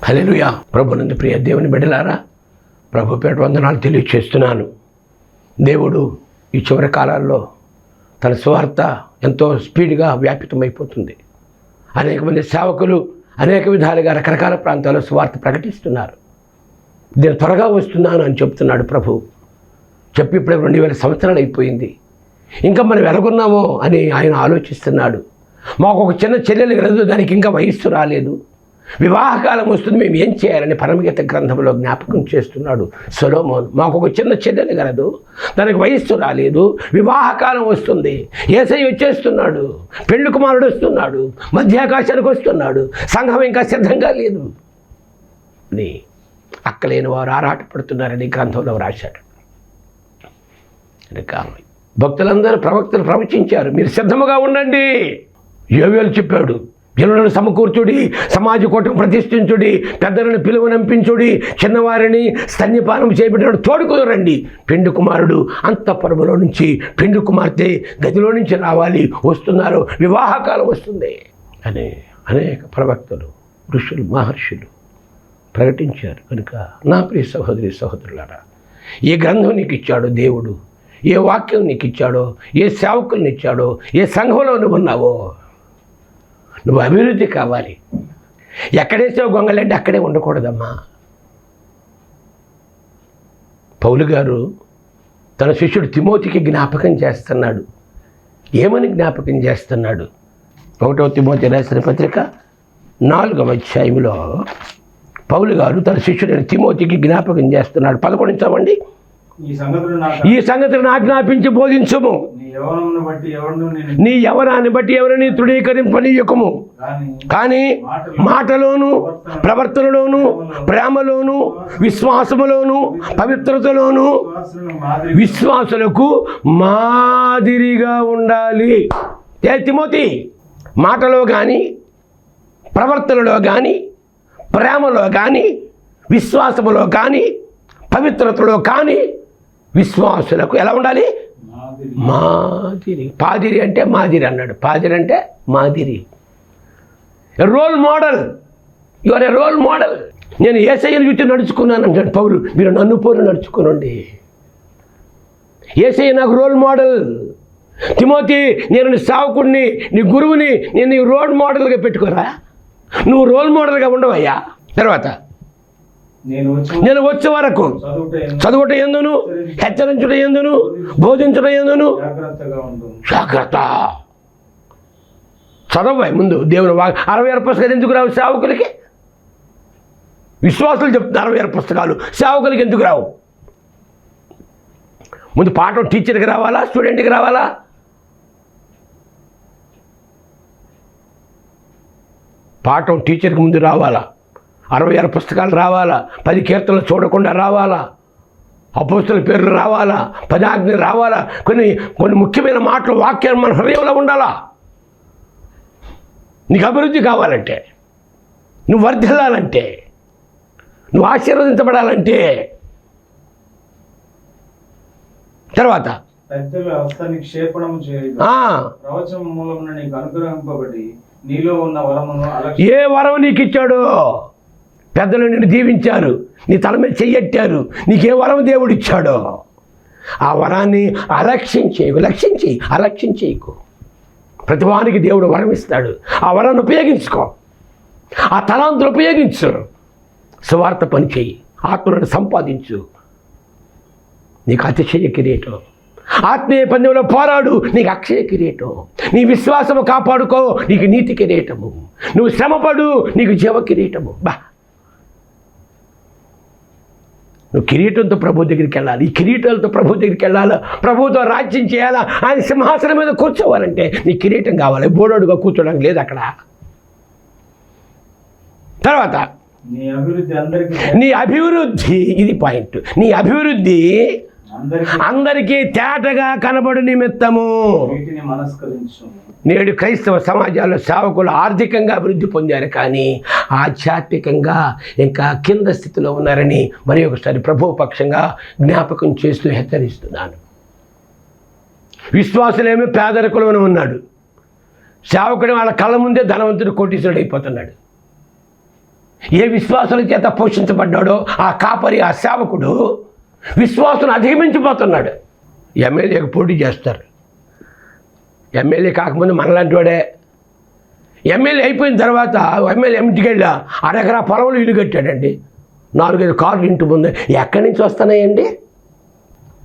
హల్లెలూయా. ప్రభునందు ప్రియ దేవుని బిడ్డలారా, ప్రభు పేట వందనాలు తెలియచేస్తున్నాను. దేవుడు ఈ చివరి కాలాల్లో తన సువార్త ఎంతో స్పీడ్గా వ్యాపితమైపోతుంది. అనేక మంది సేవకులు అనేక విధాలుగా రకరకాల ప్రాంతాల్లో సువార్త ప్రకటిస్తున్నారు. నేను త్వరగా వస్తున్నాను అని చెప్తున్నాడు ప్రభు. చెప్పి ఇప్పుడు 2000 సంవత్సరాలు అయిపోయింది. ఇంకా మనం ఎలాగున్నామో అని ఆయన ఆలోచిస్తున్నాడు. మాకు ఒక చిన్న చెల్లెలు కలదు, దానికి ఇంకా వయస్సు రాలేదు, వివాహకాలం వస్తుంది, మేము ఏం చేయాలని పరమగీత గ్రంథంలో జ్ఞాపకం చేస్తున్నాడు సొలొమోను. మాకు ఒక చిన్న చెల్లెలు కలదు, దానికి వయస్సు రాలేదు, వివాహకాలం వస్తుంది, యేసయ్య వచ్చేస్తున్నాడు, పెళ్లి కుమారుడు వస్తున్నాడు, మధ్యాకాశానికి వస్తున్నాడు, సంఘం ఇంకా సిద్ధంగా లేదు అని అక్కలేని వారు ఆరాటపడుతున్నారని గ్రంథంలో రాశాడు. భక్తులందరూ ప్రవక్తలు ప్రవచించారు, మీరు సిద్ధముగా ఉండండి. యోవేలు చెప్పాడు, జనులను సమకూర్చుడి, సమాజ కూటం ప్రతిష్ఠించుడి, పెద్దలను పిలువనంపించుడి, చిన్నవారిని స్తన్యపానం చేయబడినాడు తోడుకురండి. పెండు కుమారుడు అంతఃపురములో నుంచి, పెండు కుమార్తె గదిలో నుంచి రావాలి, వస్తున్నారు, వివాహకాలం వస్తుంది అని అనేక ప్రవక్తలు, ఋషులు, మహర్షులు ప్రకటించారు. కనుక నా ప్రియ సహోదరి సహోదరులారా, ఏ గ్రంథం నీకు ఇచ్చాడో దేవుడు, ఏ వాక్యం నీకు ఇచ్చాడో, ఏ సేవకుల్ని ఇచ్చాడో, ఏ సంఘంలో నువ్వు ఉన్నావో, నువ్వు అభివృద్ధి కావాలి. ఎక్కడేసో గొంగలంటే అక్కడే ఉండకూడదమ్మా. పౌలు గారు తన శిష్యుడు తిమోతికి జ్ఞాపకం చేస్తున్నాడు. ఏమని జ్ఞాపకం చేస్తున్నాడు? 1వ తిమోతి రాసిన పత్రిక 4వ అధ్యాయంలో పౌలు గారు తన శిష్యుడైన తిమోతికి జ్ఞాపకం చేస్తున్నాడు. 11 చదవండి. ఈ సంగతులను ఆజ్ఞాపించి బోధించుము, నీ యవనాన్ని బట్టి ఎవరిని తృణీకరింపనీయకము, కానీ మాటలోను, ప్రవర్తనలోను, ప్రేమలోను, విశ్వాసములోను, పవిత్రతలోను విశ్వాసులకు మాదిరిగా ఉండాలి. ఏ తిమోతి, మాటలో కానీ, ప్రవర్తనలో కానీ, ప్రేమలో కానీ, విశ్వాసములో కానీ, పవిత్రతలో కానీ విశ్వాసులకు ఎలా ఉండాలి? మాదిరి. పాదిరి అంటే మాదిరి అన్నాడు. పాదిరి అంటే మాదిరి. Role model. You are a role model. నేను యేసయ్యను చూసి నడుచుకున్నాను అంటాడు పౌలు. మీరు నన్ను పోరు నడుచుకోనండి. యేసయ్య నాకు రోల్ మోడల్. తిమోతి, నేను నీ సేవకుడిని, నీ గురువుని, నేను నీ రోల్ మోడల్గా పెట్టుకోరా. నువ్వు రోల్ మోడల్గా ఉండవయ్యా. తర్వాత నేను వచ్చే వరకు చదువుట ఎందును, హెచ్చరించుట ఎందును, బోధించుట ఎందును జాగ్రత్త. చదవాలి ముందు దేవుని 66 పుస్తకాలు ఎందుకు రావు సేవకులకి? విశ్వాసులు చెప్తున్నారు 66 పుస్తకాలు, సేవకులకి ఎందుకు రావు? ముందు పాఠం టీచర్కి రావాలా, స్టూడెంట్కి రావాలా? పాఠం టీచర్కి ముందు రావాలా? 66 పుస్తకాలు రావాలా? 10 కీర్తనలు చూడకుండా రావాలా? అపోస్తుల పేర్లు రావాలా? 10 ఆజ్ఞలు రావాలా? కొన్ని ముఖ్యమైన మాటలు, వాక్యాలు మన హృదయంలో ఉండాలా? నీకు అభివృద్ధి కావాలంటే, నువ్వు వర్ధిల్లాలంటే, నువ్వు ఆశీర్వదించబడాలంటే. తర్వాత ఏ వరం నీకు ఇచ్చాడో? పెద్దలు నిన్ను దీవించారు, నీ తల మీద చెయ్యెట్టారు, నీకే వరం దేవుడు ఇచ్చాడో ఆ వరాన్ని అలక్ష్యం చేయకు. ప్రతివానికి దేవుడు వరం ఇస్తాడు. ఆ వరాన్ని ఉపయోగించుకో, ఆ తలాంతులు ఉపయోగించు. సువార్త పని చేయి, ఆత్మలను సంపాదించు, నీకు అతిశయ కిరీటం. ఆత్మీయ పందెంలో పోరాడు, నీకు అక్షయ కిరీటం. నీ విశ్వాసము కాపాడుకో, నీకు నీతి కిరీటము. నువ్వు శ్రమపడు, నీకు జీవ కిరీటము. నువ్వు కిరీటంతో ప్రభు దగ్గరికి వెళ్ళాలి. ఈ కిరీటాలతో ప్రభు దగ్గరికి వెళ్ళాలి, ప్రభుతో రాజ్యం చేయాలా, ఆయన సింహాసనం మీద కూర్చోవాలంటే నీ కిరీటం కావాలి. బోడోడుగా కూర్చోడానికి లేదు అక్కడ. తర్వాత నీ అభివృద్ధి, ఇది పాయింట్. నీ అభివృద్ధి అందరికీ తేటగా కనబడు నిమిత్తము. నేడు క్రైస్తవ సమాజాల్లో సేవకులు ఆర్థికంగా అభివృద్ధి పొందారు, కానీ ఆధ్యాత్మికంగా ఇంకా కింద స్థితిలో ఉన్నారని మరి ఒకసారి ప్రభువు పక్షంగా జ్ఞాపకం చేస్తూ హెచ్చరిస్తున్నాను. విశ్వాసులేమో పేదరికంలోనే ఉన్నాడు, సేవకుడు వాళ్ళ కళ్ళ ముందే ధనవంతుడు కోటీశ్వరుడు అయిపోతున్నాడు. ఏ విశ్వాసుల చేత పోషించబడ్డాడో ఆ కాపరి, ఆ సేవకుడు విశ్వాసును అధిగమించిపోతున్నాడు. ఎమ్మెల్యేకి పోటీ చేస్తారు. ఎమ్మెల్యే కాకముందు మనలాంటి వాడే. ఎమ్మెల్యే అయిపోయిన తర్వాత ఎమ్మెల్యే ఇంటికి వెళ్ళి అరెకరా పొలంలో ఇల్లు కట్టాడండి. 4-5 కార్లు ఇంటి ముందు. ఎక్కడి నుంచి వస్తున్నాయండి?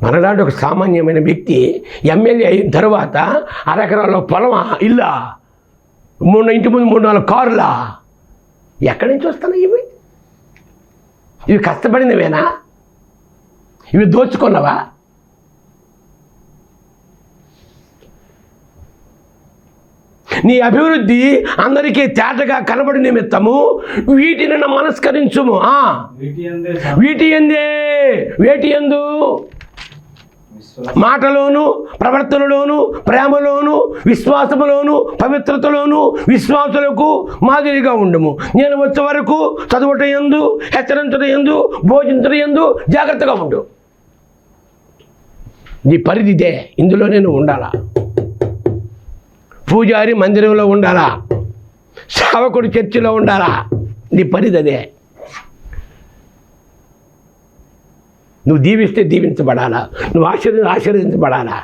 మనలాంటి ఒక సామాన్యమైన వ్యక్తి ఎమ్మెల్యే అయిన తర్వాత అరెకరాలో పొలం, ఇల్లా, ఇంటి ముందు 3-4 కార్లా, ఎక్కడి నుంచి వస్తున్నాయి ఇవి? ఇవి కష్టపడినవేనా? ఇవి దోచుకున్నవా? నీ అభివృద్ధి అందరికీ తేటగా కనబడి నిమిత్తము వీటిని మనస్కరించుము. వేటి యందు మాటలోను, ప్రవర్తనలోను, ప్రేమలోను, విశ్వాసములోను, పవిత్రతలోను విశ్వాసులకు మాదిరిగా ఉండుము. నేను వచ్చే వరకు చదువుట యందు, హెచ్చరించట యందు, బోధించట యందు జాగ్రత్తగా ఉండు. నీ పరిధిదే. ఇందులోనే నువ్వు ఉండాలా. పూజారి మందిరంలో ఉండాలా, సేవకుడు చర్చిలో ఉండాలా. నీ పరిధి అదే. నువ్వు దీవిస్తే దీవించబడాలా, నువ్వు ఆశీర్వదించబడాలా.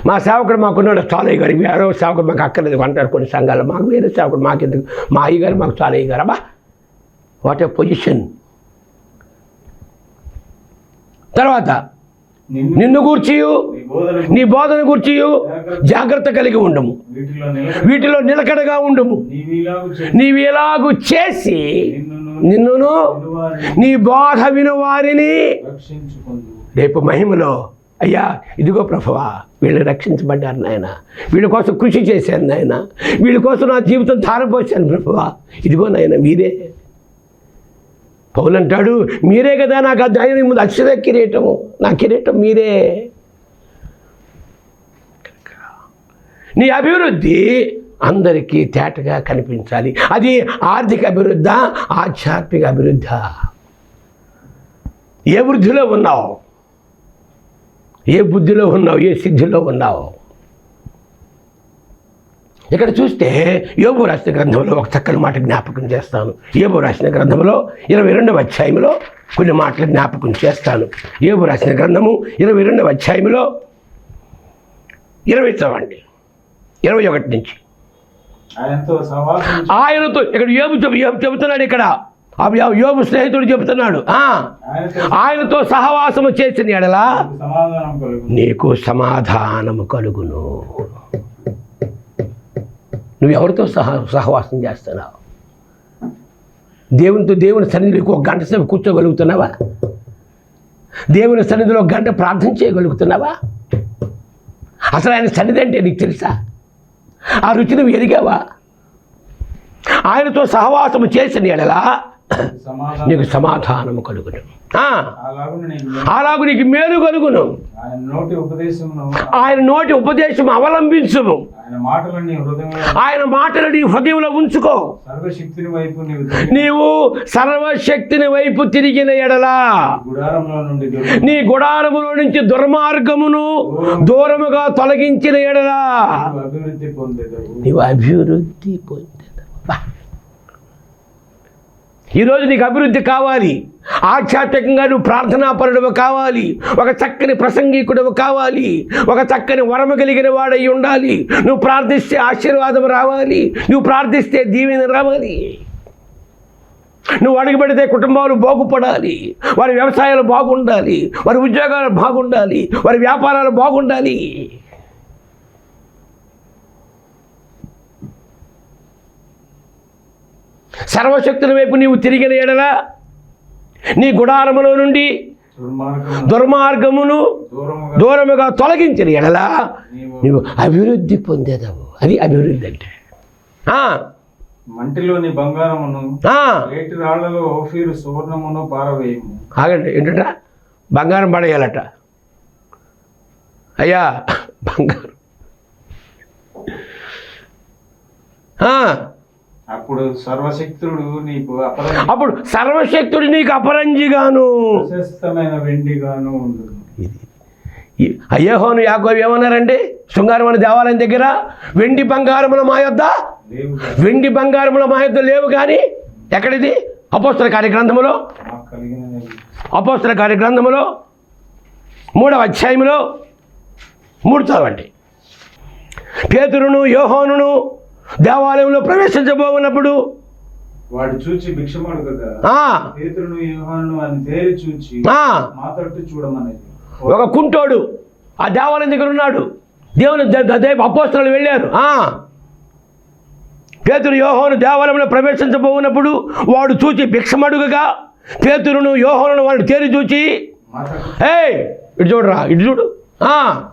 మా సేవకుడు మాకున్నాడు చాలయ్య గారు, ఎవరో సేవకుడు మాకు అక్కర్లేదు అంటారు కొన్ని సంఘాలు. మాకు వేరే సేవకుడు మాకెందుకు, మా అయ్యగారు మాకు చాలయ్య గారు. అబ్బా, వాట్ ఏ పొజిషన్. తర్వాత నిన్ను గూర్చియు నీ బోధన గూర్చియు జాగ్రత్త కలిగి ఉండము, వీటిలో నిలకడగా ఉండము. నీవు ఇలాగు చేసి నిన్నును నీ బోధ విను వారిని రేపు మహిమలో, అయ్యా ఇదిగో ప్రభువా, వీళ్ళు రక్షించబడ్డారు నాయన, వీళ్ళ కోసం కృషి చేశాను నాయన, వీళ్ళ కోసం నా జీవితం ధారపోసాను ప్రభువా, ఇదిగో నాయన మీరే. పౌలు అంటాడు, మీరే కదా నాకు ఆ ధైర్యం ముందు అక్షర కిరీటము, నా కిరీటం మీరే. నీ అభివృద్ధి అందరికీ తేటగా కనిపించాలి. అది ఆర్థిక అభివృద్ధి, ఆధ్యాత్మిక అభివృద్ధి. ఏ వృద్ధిలో ఉన్నావు, ఏ బుద్ధిలో ఉన్నావు, ఏ సిద్ధిలో ఉన్నావు. ఇక్కడ చూస్తే యోబు రాసిన గ్రంథంలో ఒక చక్కని మాట జ్ఞాపకం చేస్తాను. యోబు రాసిన గ్రంథంలో 22వ అధ్యాయంలో కొన్ని మాటలు జ్ఞాపకం చేస్తాను. యోబు రాసిన గ్రంథము 22వ అధ్యాయంలో 20 చదవండి, 21 నుంచి. ఆయనతో ఇక్కడ యోబు చెబుతున్నాడు. ఇక్కడ యోబు స్నేహితుడు చెబుతున్నాడు, ఆయనతో సహవాసము చేసిన ఎడల నీకు సమాధానము కలుగును. నువ్వు ఎవరితో సహవాసం చేస్తున్నావు? దేవుని సన్నిధిలో 1 గంట సేపు కూర్చోగలుగుతున్నావా? దేవుని సన్నిధిలో 1 గంట ప్రార్థన చేయగలుగుతున్నావా? అసలు ఆయన సన్నిధి అంటే నీకు తెలుసా? ఆ రుచి నువ్వు ఎరిగావా? ఆయనతో సహవాసము చేసిన ఎడలా నీకు సమాధానము కలుగును, అలాగు నీకు మేలు కలుగును. ఆయన నోటి ఉపదేశం అవలంబించుము, ఆయన మాటలు నీ హృదయంలో ఉంచుకో. నీవు సర్వశక్తిని వైపు తిరిగిన ఎడలా నీ గుడారములో నుంచి దుర్మార్గమును దూరముగా తొలగించిన ఎడలా నీవు అభివృద్ధి పొందేదవు. ఈరోజు నీకు అభివృద్ధి కావాలి. ఆధ్యాత్మికంగా నువ్వు ప్రార్థనాపరుడు కావాలి, ఒక చక్కని ప్రసంగికుడు కావాలి, ఒక చక్కని వరము కలిగిన వాడై ఉండాలి. నువ్వు ప్రార్థిస్తే ఆశీర్వాదం రావాలి, నువ్వు ప్రార్థిస్తే దీవెన రావాలి. నువ్వు అడుగుపెడితే కుటుంబాలు బాగుపడాలి, వారి వ్యవసాయాలు బాగుండాలి, వారి ఉద్యోగాలు బాగుండాలి, వారి వ్యాపారాలు బాగుండాలి. సర్వశక్తుల వైపు నీవు తిరిగిన ఎడల నీ గుడారములో నుండి దుర్మార్గమును దూరముగా తొలగించిన ఎడల నీవు అభివృద్ధి పొందేదవు. అది అభివృద్ధి అంటే. మంటిలోని బంగారమును ఏటి రాళ్లలో ఓఫీరు సువర్ణమును పారవేయము. ఆగండి, ఏంటంట? బంగారం పడేయాలట. అయ్యా బంగారం. అప్పుడు సర్వశక్తుడు నీకు అపరంజిగాను ప్రశస్తమైన వెండిగాను ఉంటుంది. అయ్యేహోను యాకోబు ఏమన్నారండి? శృంగారమైన దేవాలయం దగ్గర వెండి బంగారములు మా యొద్ద లేవు వెండి బంగారముల మా యొద్ద లేవు కానీ ఎక్కడిది? అపోస్తల కార్యగ్రంథములో, మాకు కలిగినవి అపోస్తల కార్యగ్రంథములో 3వ అధ్యాయములో 3 చదవండి. పేతురును యోహానును దేవాలయంలో ప్రవేశించబోనప్పుడు వాడు చూచి భిక్షమడుగగా ఆ, పేతురును యోహానును అని తేరి చూచి ఆ, మా తట్టు చూడమనేది. ఒక కుంటోడు ఆ దేవాలయం దగ్గర ఉన్నాడు. దేవుని అపోస్తలులు వెళ్ళారు. పేతురు యోహాను దేవాలయంలో ప్రవేశించబోనప్పుడు వాడు చూచి భిక్షమడుగగా పేతురును యోహానును వాడు తేరి చూచి మా తట్టు ఏయ్ ఇటు చూడరా, ఇటు చూడు.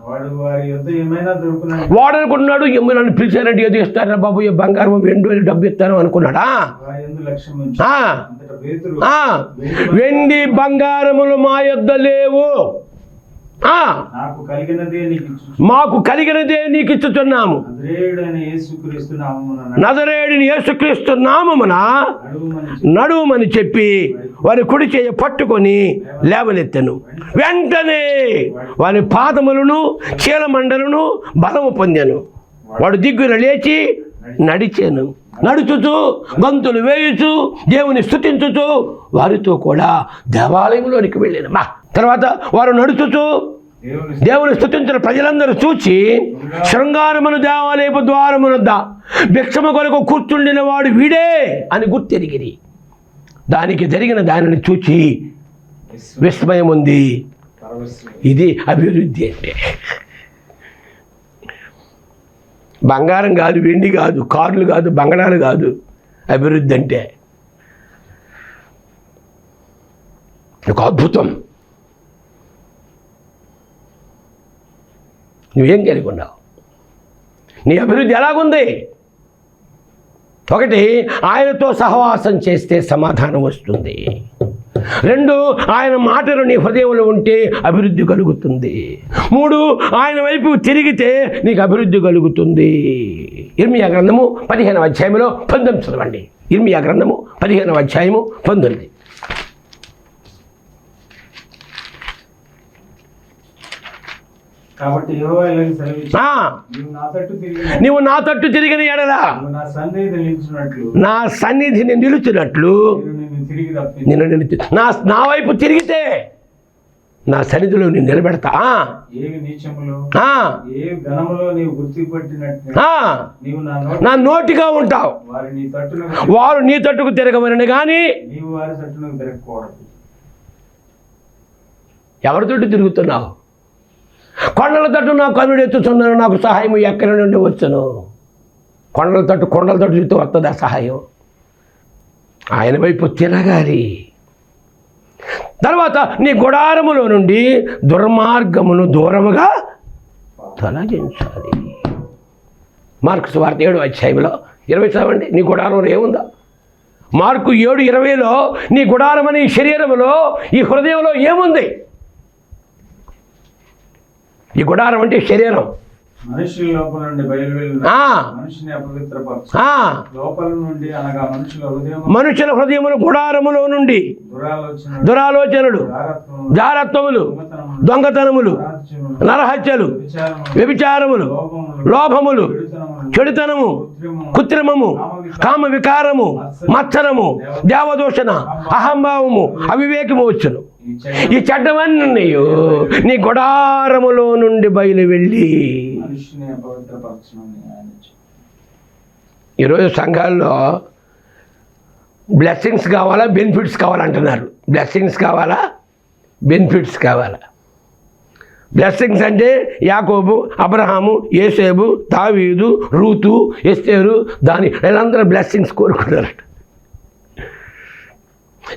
వాడు వారి యొద్ద ఏమైనా దొరుకునని వాడు అనుకుంటున్నాడు, ఏమో నన్ను పిలిచారంటే ఏదో ఇస్తారా బాబు, ఏ బంగారం వెండి డబ్బు ఇస్తాను అనుకున్నాడా? వారి యందు లక్ష్యం ఉంచి ఆ, అంతటా పేతురు ఆ, వెండి బంగారములు మా యొద్ద లేవు, నాకు కలిగినదే నీకు ఇచ్చు మాకు కలిగినదే నీకు ఇచ్చుతున్నాము. నజరేయుడైన యేసుక్రీస్తు నామమున నజరేయుడిని యేసుక్రీస్తు నామమున నడువుమని నడుమని చెప్పి వారి కుడి చేయ పట్టుకొని లేవనెత్తెను. వెంటనే వారి పాదములను చీలమండలను బలము పొందాను. వాడు దిగ్గున లేచి నడిచాను. నడుచుచు గంతులు వేయుచు దేవుని స్తుతించుచు వారితో కూడా దేవాలయంలోనికి వెళ్ళాను. తర్వాత వారు నడుచుచు దేవుని స్తుతించిన ప్రజలందరూ చూచి శృంగారమును దేవాలయపు ద్వారమునొద్ద భిక్షమ కొరకు కూర్చుండిన వాడు వీడే అని గుర్తెరిగిరి. దానికి జరిగిన దానిని చూచి విస్మయం ఉంది. ఇది అభివృద్ధి అంటే. బంగారం కాదు, వెండి కాదు, కార్లు కాదు, బంగళాలు కాదు. అభివృద్ధి అంటే ఒక అద్భుతం. నువ్వేం కలిగి ఉన్నావు? నీ అభివృద్ధి ఎలాగుంది? ఒకటి, ఆయనతో సహవాసం చేస్తే సమాధానం వస్తుంది. 2, ఆయన మాటలు నీ హృదయంలో ఉంటే అభివృద్ధి కలుగుతుంది. 3, ఆయన వైపు తిరిగితే నీకు అభివృద్ధి కలుగుతుంది. ఇర్మియా గ్రంథము 15వ అధ్యాయంలో 19 చదవండి. ఇర్మియా గ్రంథము 15వ అధ్యాయము 19. కాబట్టి యెహోవా ఇలాగ సెలవిచ్చును, నీవు నా తట్టు తిరిగిన ఎడల నా సన్నిధిని నిలిచినట్లు నా సన్నిధిని నిలుచున్నట్లు నిన్ను తిరిగి రప్పించు. నిన్ను నా వైపు తిరిగితే నా సన్నిధిలో నేను నిలబెడతా. ఏవి నీచములో ఏ ఘనములో నీవు గుర్తుపట్టినట్టు నీవు నా నోటిగా ఉంటావు. వారు నీ తట్టుకు తిరగవలని కానీ నీవు వారి తట్టునకు తిరగకూడదు. ఎవరి తట్టు తిరుగుతున్నావు? కొండల తట్టు నా కన్నుడు ఎత్తుతున్నాను, నాకు సహాయం ఎక్కడి నుండి వచ్చును? కొండల తట్టు చూస్తే వస్తుందా సహాయం? ఆయన వైపు తిరగాలి. తర్వాత నీ గుడారములో నుండి దుర్మార్గమును దూరముగా తొలగించాలి. మార్కు సువార్త 7వ అధ్యాయంలో 20 చదవండి. నీ గుడారంలో ఏముందో? మార్కు 7:20లో నీ గుడారం అని శరీరంలో ఈ హృదయంలో ఏముంది? ఈ గుడారం అంటే శరీరం. మనిషి లోపల నుండి బయలువెళ్ళిన మనిషిని అపవిత్రపరచు. లోపల నుండి అనగా మనుషుల హృదయములు గుడారములో నుండి దురాలోచనలు, జారత్వములు, దొంగతనములు, నరహత్యలు, వ్యభిచారములు, లోభములు, చెడుతనము, కృత్రిమము, కామ వికారము, మత్సరము, దేవదూషణ, అహంభావము, అవివేకము వచ్చును. ఈ చెడ్డవన్నీ నీ గుడారములో నుండి బయలు వెళ్ళి. ఈరోజు సంఘాల్లో బ్లెస్సింగ్స్ కావాలా, బెనిఫిట్స్ కావాలంటున్నారు. బ్లెస్సింగ్స్ కావాలా, బెనిఫిట్స్ కావాలా? బ్లెస్సింగ్స్ అంటే యాకోబు, అబ్రహాము, యేసేబు, దావీదు, రూతు, ఎస్తేరు, దాని వీళ్ళందరూ బ్లెస్సింగ్స్ కోరుకున్నారట.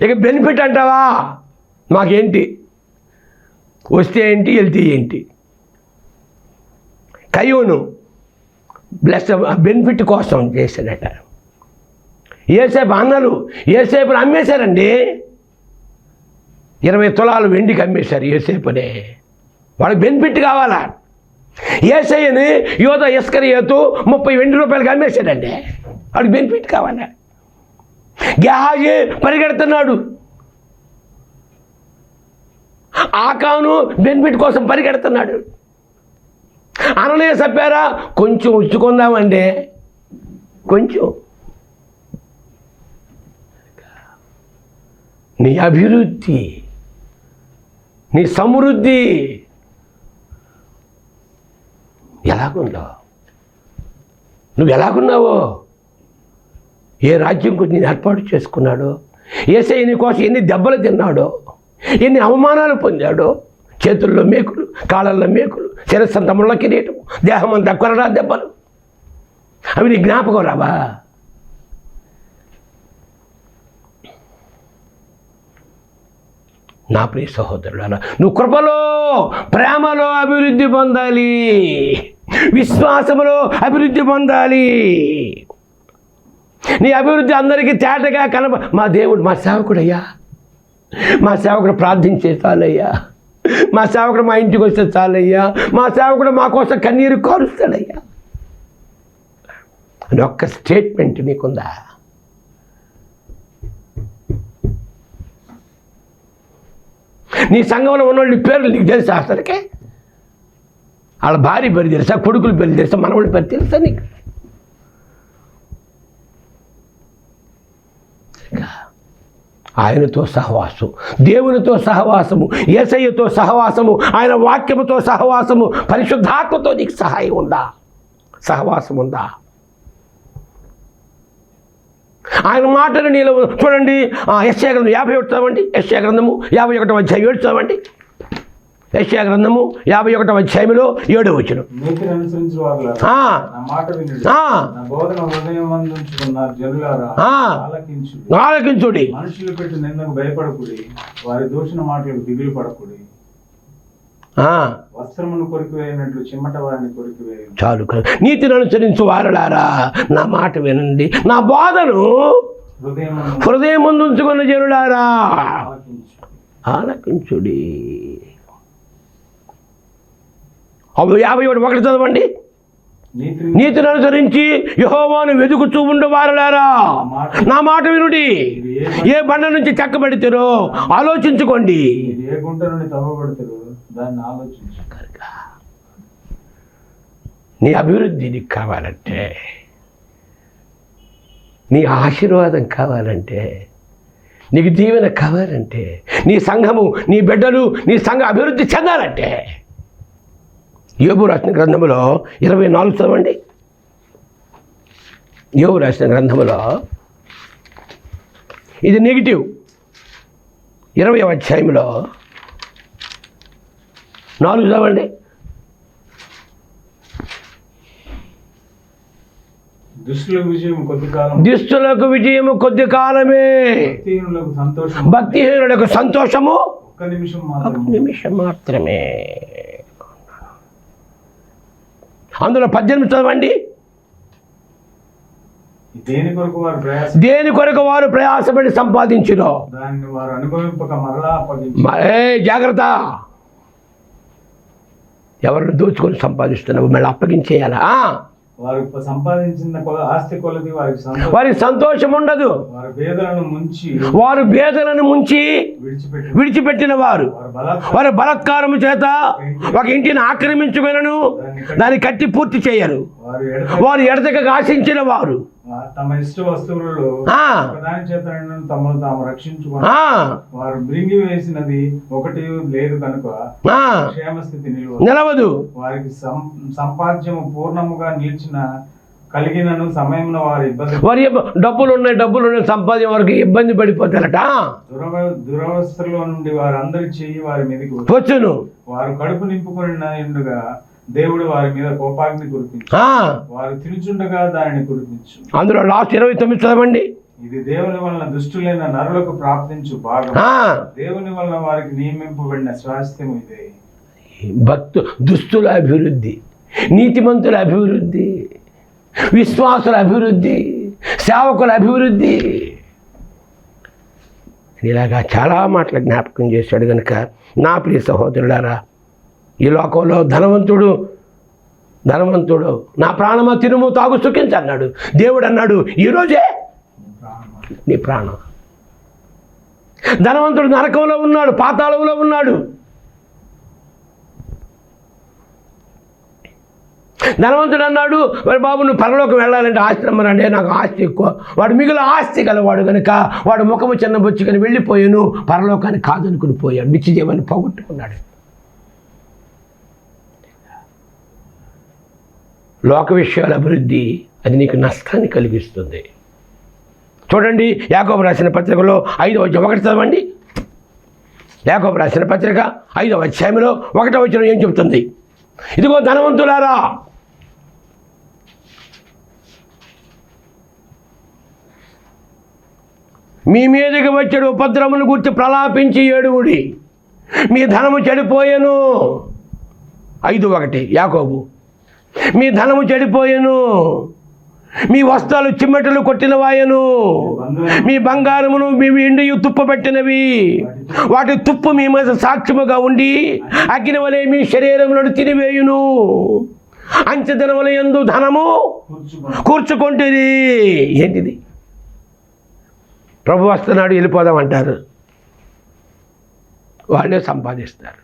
ఇక బెనిఫిట్ అంటావా? మాకేంటి, వస్తే ఏంటి, వెళ్తే ఏంటి? కయ్యూను బెనిఫిట్ కోసం చేశాడట. యేసేపు అన్నలు యేసేపుని అమ్మేశారండి. 20 తులాలు వెండికి అమ్మేశారు యేసేపునే. వాళ్ళకి బెనిఫిట్ కావాలా? యేసయ్యని యోధ ఇస్కరియోతు 30 వెండి రూపాయలకి అమ్మేశాడండి. వాడికి బెనిఫిట్ కావాలా? గెహాజీ పరిగెడుతున్నాడు. ఆకాను బెనిఫిట్ కోసం పరిగెడుతున్నాడు. అననీయ సప్పారా కొంచెం ఉచ్చుకుందామంటే కొంచెం. నీ అభివృద్ధి, నీ సమృద్ధి ఎలాగుందో, నువ్వు ఎలాగున్నావో, ఏ రాజ్యం గురించి నేను ఏర్పాటు చేసుకున్నాడో, యేసయ్య నీ కోసం ఎన్ని దెబ్బలు తిన్నాడో, ఎన్ని అవమానాలు పొందాడో, చేతుల్లో మేకులు, కాళ్ళల్లో మేకులు, శిరస్సంత ముళ్ళ కిరీటం, దేహం అంతా కొరడా దెబ్బలు, అవి నీ జ్ఞాపకం రావా? నా ప్రియ సహోదరులారా, నువ్వు కృపలో, ప్రేమలో అభివృద్ధి పొందాలి, విశ్వాసములో అభివృద్ధి పొందాలి. నీ అభివృద్ధి అందరికీ తేటగా మా దేవుడు, మా సేవకుడయ్యా, మా సేవకుడు ప్రార్థించే చాలయ్యా, మా సేవకుడు మా ఇంటికి వస్తే చాలయ్యా, మా సేవకుడు మా కోసం కన్నీరు కారుస్తాడయ్యా అని ఒక్క స్టేట్మెంట్ నీకుందా? నీ సంఘంలో ఉన్నవాళ్ళు నీ పేర్లు నీకు తెలుసా? అసలుకే వాళ్ళ భార్య పేరు తెలుసా? కొడుకుల పేరు తెలుసా? మనవాళ్ళ పేరు తెలుసా నీకు? ఆయనతో సహవాసం, దేవునితో సహవాసము, యేసయ్యతో సహవాసము, ఆయన వాక్యముతో సహవాసము, పరిశుద్ధాత్మతో నీకు సహాయం ఉందా? సహవాసం ఉందా? ఆయన మాటలు నీలో చూడండి. యెషయా గ్రంథం 51 చదవండి. యెషయా గ్రంథము 51వ అధ్యాయం 7 చదవండి. యెషయా గ్రంథము 51వ అధ్యాయంలో 7వ వచనం. ఆలకించుడి, మనుషులు పెట్టి నిందకు భయపడకుడి, వారి దూషణ మాటలకు దిగులు పడకుడి, వస్త్రమును కొరికివేయనట్లు చిమ్మట వారిని కొరికివేయ. చాలు. నీతిని అనుసరించు వారలారా, నా మాట వినండి, నా బోధను హృదయం ముందు ఉంచుకున్న జనులారా ఆలకించుడి. 51 చదవండి. నీతిని అనుసరించి యెహోవాను వెదుకుచూ ఉండు వారలారా, నా మాట వినుడి. ఏ బండ నుంచి చెక్కబడితేరో ఆలోచించుకోండి. ఏ గుంట నుండి తవ్వబడతారో దాన్ని ఆలోచించు. నీ అభివృద్ధి నీకు కావాలంటే, నీ ఆశీర్వాదం కావాలంటే, నీకు దీవెన కావాలంటే, నీ సంఘము, నీ బిడ్డలు, నీ సంఘ అభివృద్ధి చెందాలంటే యోబు రాసిన గ్రంథములో 24 చదవండి. యోబు రాసిన గ్రంథములో ఇది నెగిటివ్. 20వ అధ్యాయంలో 4 చదవండి. దుష్టులకు విజయం కొద్ది కాలమే, భక్తిహీనులకు సంతోషము ఒక్క నిమిషం మాత్రమే. అందులో 18 చదవండి. దేని కొరకు వారు ప్రయాసపడి సంపాదించునో దాన్ని వారు అనుభవింపక మరలా జాగ్రత్త. ఎవరిని దోచుకొని సంపాదిస్తున్నావు, మళ్ళీ అప్పగించేయాలా? వారు సంపాదించిన ఆస్తి కొలది వారికి సంతోషం ఉండదు. వారు బేదలను ముంచి విడిచిపెట్టిన వారు, వారు బలాత్కారము చేత ఒక ఇంటిని ఆక్రమించుకొనను దాన్ని కట్టి పూర్తి చేయరు. వారు ఎడతెగక ఆశించిన వారు తమ ఇష్ట వస్తువులలో దాని చేత తమను తాము రక్షించుకొని వారు మృంగి వేసినది ఒకటి లేదు కనుక క్షేమస్థితి నిలవదు. వారికి సంపాద్యము పూర్ణముగా నిలిచిన కలిగినను సమయమున వారి డబ్బులు ఉన్నాయి సంపాద్యం వరకు ఇబ్బంది పడిపోతారట. దురవస్థలో నుండి వారందరి చెయ్యి వారి మీదకి వచ్చును. వారు కడుపు నింపుకొనిగా దేవుడు వారి మీద కోపాగ్ని కురిపించు, వారు తినుచుండగా దానిని కురిపించు. అందులో లాస్ట్ 29 చదవండి. ఇది దేవుని వలన దుష్టులైన నరులకు ప్రాప్తించు భాగం, దేవుని వలన వారికి నియమింపబడిన స్వాస్థ్యం ఇదే. దుస్తుల అభివృద్ధి, నీతిమంతుల అభివృద్ధి, విశ్వాసుల అభివృద్ధి, సేవకుల అభివృద్ధి. ఇలాగా చాలా మాటలు జ్ఞాపకం చేశాడు కనుక నా ప్రియ సహోదరులారా, ఈ లోకంలో ధనవంతుడు నా ప్రాణమా తినుము తాగు సుఖించు అన్నాడు. దేవుడు అన్నాడు ఈరోజే నీ ప్రాణం. ధనవంతుడు నరకంలో ఉన్నాడు, పాతాళంలో ఉన్నాడు. ధనవంతుడు అన్నాడు, మరి బాబు నువ్వు పరలోకి వెళ్ళాలంటే ఆస్తి రమ్మనంటే నాకు ఆస్తి ఎక్కువ. వాడు మిగిలిన ఆస్తి గలవాడు కనుక వాడు ముఖము చిన్నబొచ్చుకొని వెళ్ళిపోయాను, పరలోకాన్ని కాదనుకుని పోయాడు, నిత్య జీవాన్ని పోగొట్టుకున్నాడు. లోక విషయాల అభివృద్ధి అది నీకు నష్టాన్ని కలిగిస్తుంది. చూడండి యాకోబు రాసిన పత్రికలో 5వ అధ్యాయం 1 చదవండి. యాకోబు రాసిన పత్రిక 5వ అధ్యాయంలో 1వ వచనం ఏం చెబుతుంది? ఇదిగో ధనవంతులారా, మీ మీదకి వచ్చాడు ఉపద్రవమును గురించి ప్రలాపించి ఏడువుడి, మీ ధనము చెడిపోయెను. 5:1 యాకోబు. మీ ధనము చెడిపోయెను, మీ వస్త్రాలు చిమ్మటలు కొట్టినవాయను, మీ బంగారమును మీ ఎండియు తుప్పబెట్టినవి, వాటి తుప్పు మీ మీద సాక్ష్యముగా ఉండి అగ్ని వలె మీ శరీరములను తినివేయును. అంచెదనముల యందు ధనము కూర్చుకొంటిరి. ఏంటిది? ప్రభు వస్తున్నాడు వెళ్ళిపోదామంటారు, వాళ్ళే సంపాదిస్తారు,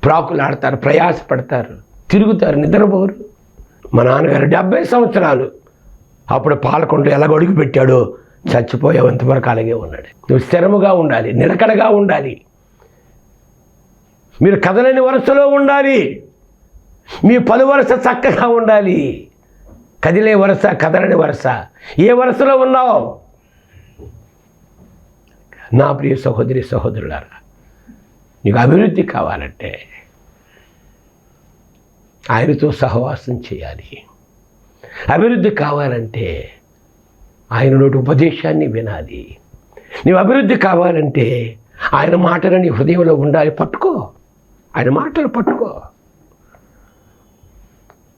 ప్రాకులాడతారు, ప్రయాసపడతారు, తిరుగుతారు, నిద్రపోరు. మా నాన్నగారు 70 సంవత్సరాలు అప్పుడు పాలకొండ ఎలాగొడుగు పెట్టాడో చచ్చిపోయేంతవరకు అలాగే ఉన్నాడు. నువ్వు స్థిరముగా ఉండాలి, నిలకడగా ఉండాలి, మీరు కదలని వరుసలో ఉండాలి, మీ పలు వరుస చక్కగా ఉండాలి. కదిలే వరుస, కదలని వరుస. ఏ వరుసలో ఉన్నావు? నా ప్రియ సహోదరి సహోదరులారా, నీకు అభివృద్ధి కావాలంటే ఆయనతో సహవాసం చేయాలి. అభివృద్ధి కావాలంటే ఆయన నోటి ఉపదేశాన్ని వినాలి. నీవు అభివృద్ధి కావాలంటే ఆయన మాటలు నీ హృదయంలో ఉండాలి. పట్టుకో, ఆయన మాటలు పట్టుకో.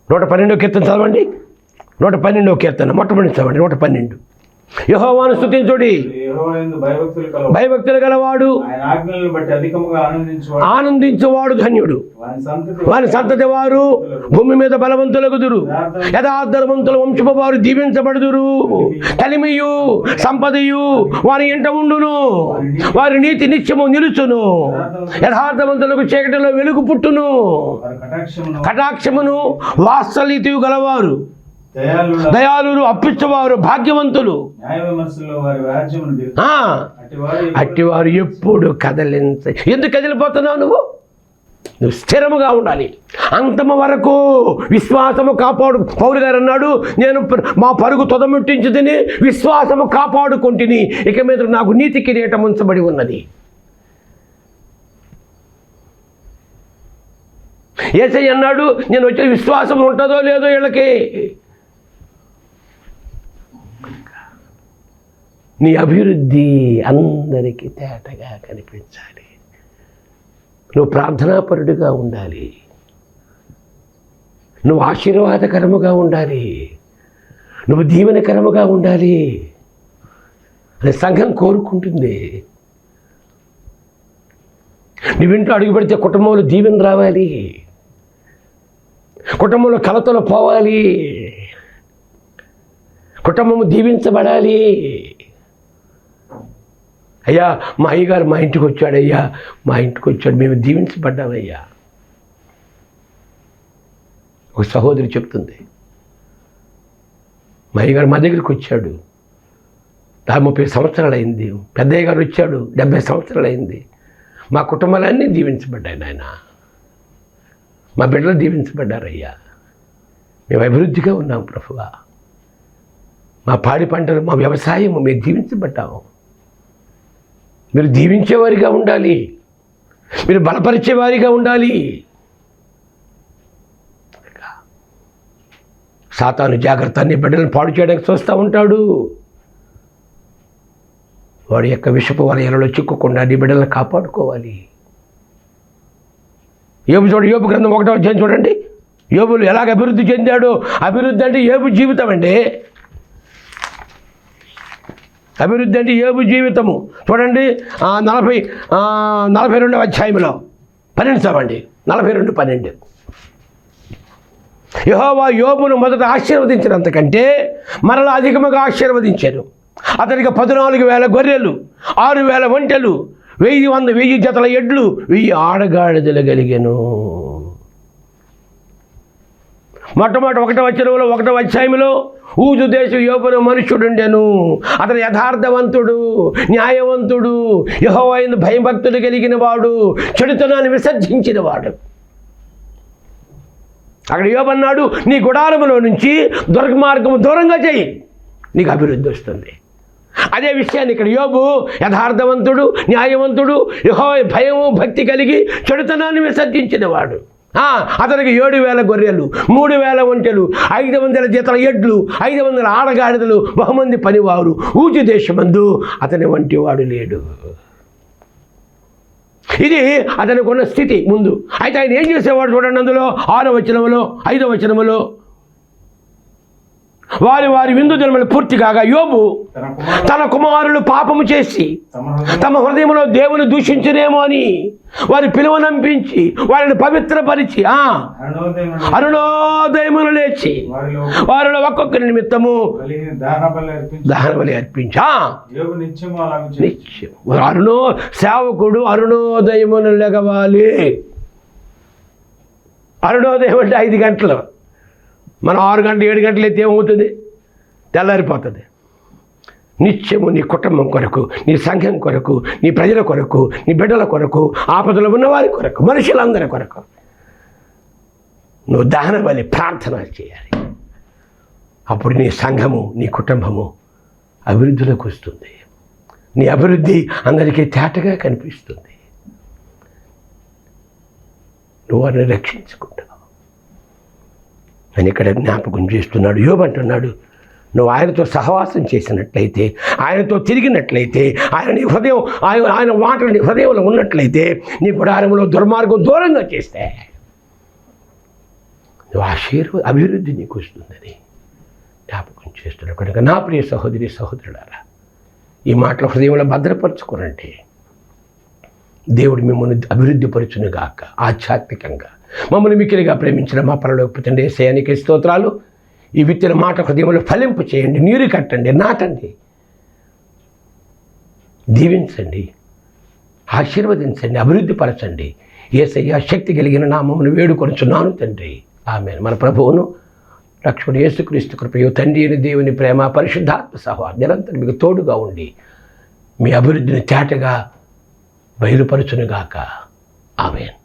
112వ కీర్తన చదవండి. 112వ కీర్తన మొట్టమొదటి చదవండి. 112. యెహోవాను స్తుతించుడి, భయభక్తులు గలవాడు, ఆనందించువాడు ధన్యుడు. వారి సంతతి వారు భూమి మీద బలవంతులగుదురు, యథార్థవంతుల వంశపు వారు దీవించబడుదురు. కలిమియు సంపదయు వారి ఇంట ఉండును, వారి నీతి నిత్యము నిలుచును. యథార్థవంతులకు చీకటిలో వెలుగు పుట్టును. కటాక్షమును వాత్సల్యతయు గలవారు, దయాళులు, అప్పిచ్చువారు భాగ్యవంతులు. అట్టివారు ఎప్పుడు ఎందుకు కదిలిపోతున్నావు? నువ్వు స్థిరముగా ఉండాలి. అంతము వరకు విశ్వాసము కాపాడు. పౌలు గారు అన్నాడు, నేను మా పరుగు తొదముట్టించి తిని విశ్వాసము కాపాడుకుంటుని, ఇక మీద నాకు నీతి కిరీటం ఉంచబడి ఉన్నది. యేసయ్య అన్నాడు, నేను వచ్చే విశ్వాసం ఉంటుందో లేదో వీళ్ళకి. నీ అభివృద్ధి అందరికీ తేటగా కనిపించాలి. నువ్వు ప్రార్థనాపరుడిగా ఉండాలి, నువ్వు ఆశీర్వాదకరముగా ఉండాలి, నువ్వు దీవెనకరముగా ఉండాలి అని సంఘం కోరుకుంటుంది. నువ్వింట్లో అడుగు పెడితే కుటుంబంలో దీవెన రావాలి, కుటుంబంలో కలతలు పోవాలి, కుటుంబము దీవించబడాలి. అయ్యా మా అయ్యగారు మా ఇంటికి వచ్చాడయ్యా, మా ఇంటికి వచ్చాడు, మేము దీవించబడ్డామయ్యా. ఒక సహోదరి చెప్తుంది, మా అయ్యగారు మా దగ్గరికి వచ్చాడు, 30 సంవత్సరాలు అయింది. పెద్దయ్య గారు వచ్చాడు, 70 సంవత్సరాలు అయింది. మా కుటుంబాలన్నీ దీవించబడ్డాయి నాయన, మా బిడ్డలు దీవించబడ్డారయ్యా, మేము అభివృద్ధిగా ఉన్నాం ప్రభువా, మా పాడి పంటలు, మా వ్యవసాయము మేము దీవించబడ్డాము. మీరు దీవించేవారిగా ఉండాలి, మీరు బలపరిచేవారిగా ఉండాలి. సాతాను జాగ్రత్తని బిడ్డలను పాడు చేయడానికి చూస్తూ ఉంటాడు. వాడి యొక్క విషపు వలయాలలో చిక్కుకుండా నీ బిడ్డలను కాపాడుకోవాలి. యోబు గ్రంథం 1వ అధ్యాయం చూడండి. యోబులు ఎలాగ అభివృద్ధి చెందాడో. అభివృద్ధి అంటే యోబు జీవితం అండి. అభివృద్ధి అంటే యోబు జీవితము. చూడండి 42వ అధ్యాయంలో 12 చదవండి. 42:12. యెహోవా యోబును మొదట ఆశీర్వదించినంతకంటే మరలా అధికముగా ఆశీర్వదించారు. అతనికి 14,000 గొర్రెలు, 6,000 ఒంటెలు, 1,000 జతల ఎడ్లు, 1,000 ఆడగాడిదలు కలిగెను. మొట్టమొదటి 1వ అధ్యాయంలో ఊజు దేశం యోబును మనుష్యుడుండెను. అతను యథార్థవంతుడు, న్యాయవంతుడు, యెహోవాయందు భయభక్తులు కలిగిన వాడు, చెడుతనాన్ని విసర్జించిన వాడు. అక్కడ యోబు అన్నాడు, నీ గుడారములో నుంచి దుర్గమార్గము దూరంగా చేయి, నీకు అభివృద్ధి వస్తుంది. అదే విషయాన్ని ఇక్కడ యోబు యథార్థవంతుడు, న్యాయవంతుడు, యెహోవా భయము భక్తి కలిగి చెడుతనాన్ని విసర్జించిన వాడు. అతనికి 7,000 గొర్రెలు, 3,000 ఒంటెలు, 500 జతల ఎడ్లు, 500 ఆడగాడిదలు, బహుమంది పనివారు. ఊజు దేశమందు అతని వంటి వాడు లేడు. ఇది అతనికి ఉన్న స్థితి ముందు. అయితే ఆయన ఏం చేసేవాడు చూడండి, అందులో 6వ వచనములో 5వ వచనములో వారి విందు దినములు పూర్తి కాగా యోబు తన కుమారులు పాపము చేసి తమ హృదయంలో దేవుని దూషించరేమో అని వారి పిలువనంపించి వారిని పవిత్రపరిచి అరుణోదయమును లేచి వారిలో ఒక్కొక్కరి నిమిత్తము దహన బలి అర్పించా. సేవకుడు అరుణోదయమును లెగవాలి. అరుణోదయం అంటే 5 గంటలు. మనం 6 గంటలు 7 గంటలు అయితే ఏమవుతుంది, తెల్లారిపోతుంది. నిత్యము నీ కుటుంబం కొరకు, నీ సంఘం కొరకు, నీ ప్రజల కొరకు, నీ బిడ్డల కొరకు, ఆపదలో ఉన్నవారి కొరకు, మనుషులందరి కొరకు నువ్వు దహన బలి ప్రార్థన చేయాలి. అప్పుడు నీ సంఘము, నీ కుటుంబము అభివృద్ధిలోకి వస్తుంది. నీ అభివృద్ధి అందరికీ తేటగా కనిపిస్తుంది. నువ్వు వారిని రక్షించుకుంటావు అని ఇక్కడ జ్ఞాపకం చేస్తున్నాడు. యోబు అంటున్నాడు, నువ్వు ఆయనతో సహవాసం చేసినట్లయితే, ఆయనతో తిరిగినట్లయితే, ఆయన మాటలు నీ హృదయంలో ఉన్నట్లయితే, నీ గుడారంలో దుర్మార్గం దూరంగా చేస్తే నువ్వు అభివృద్ధి నీకు వస్తుందని జ్ఞాపకం చేస్తున్నాడు. కనుక నా ప్రియ సహోదరి సహోదరులారా, ఈ మాటలు హృదయంలో భద్రపరచుకోనండి. దేవుడు మిమ్మల్ని అభివృద్ధి పరచునుగాక. ఆధ్యాత్మికంగా మమ్మల్ని మిక్కిలిగా ప్రేమించిన మా పరలోకపు తండ్రి యేసయ్యానికి స్తోత్రాలు. ఈ విత్తిన మాట హృదయంలో ఫలింపు చేయండి, నీరు కట్టండి, నాటండి, దీవించండి, ఆశీర్వదించండి, అభివృద్ధి పరచండి. యేసయ్య శక్తి కలిగిన నామమును వేడుకొనుచున్నాను తండ్రి, ఆమేన్. మన ప్రభువును రక్షకుడు యేసుక్రీస్తు కృపయు తండ్రి అయిన దేవుని ప్రేమ పరిశుద్ధాత్మ సహవాసం నిరంతరం మీకు తోడుగా ఉండి మీ అభివృద్ధిని తేటగా బయలుపరచునుగాక. ఆమేన్.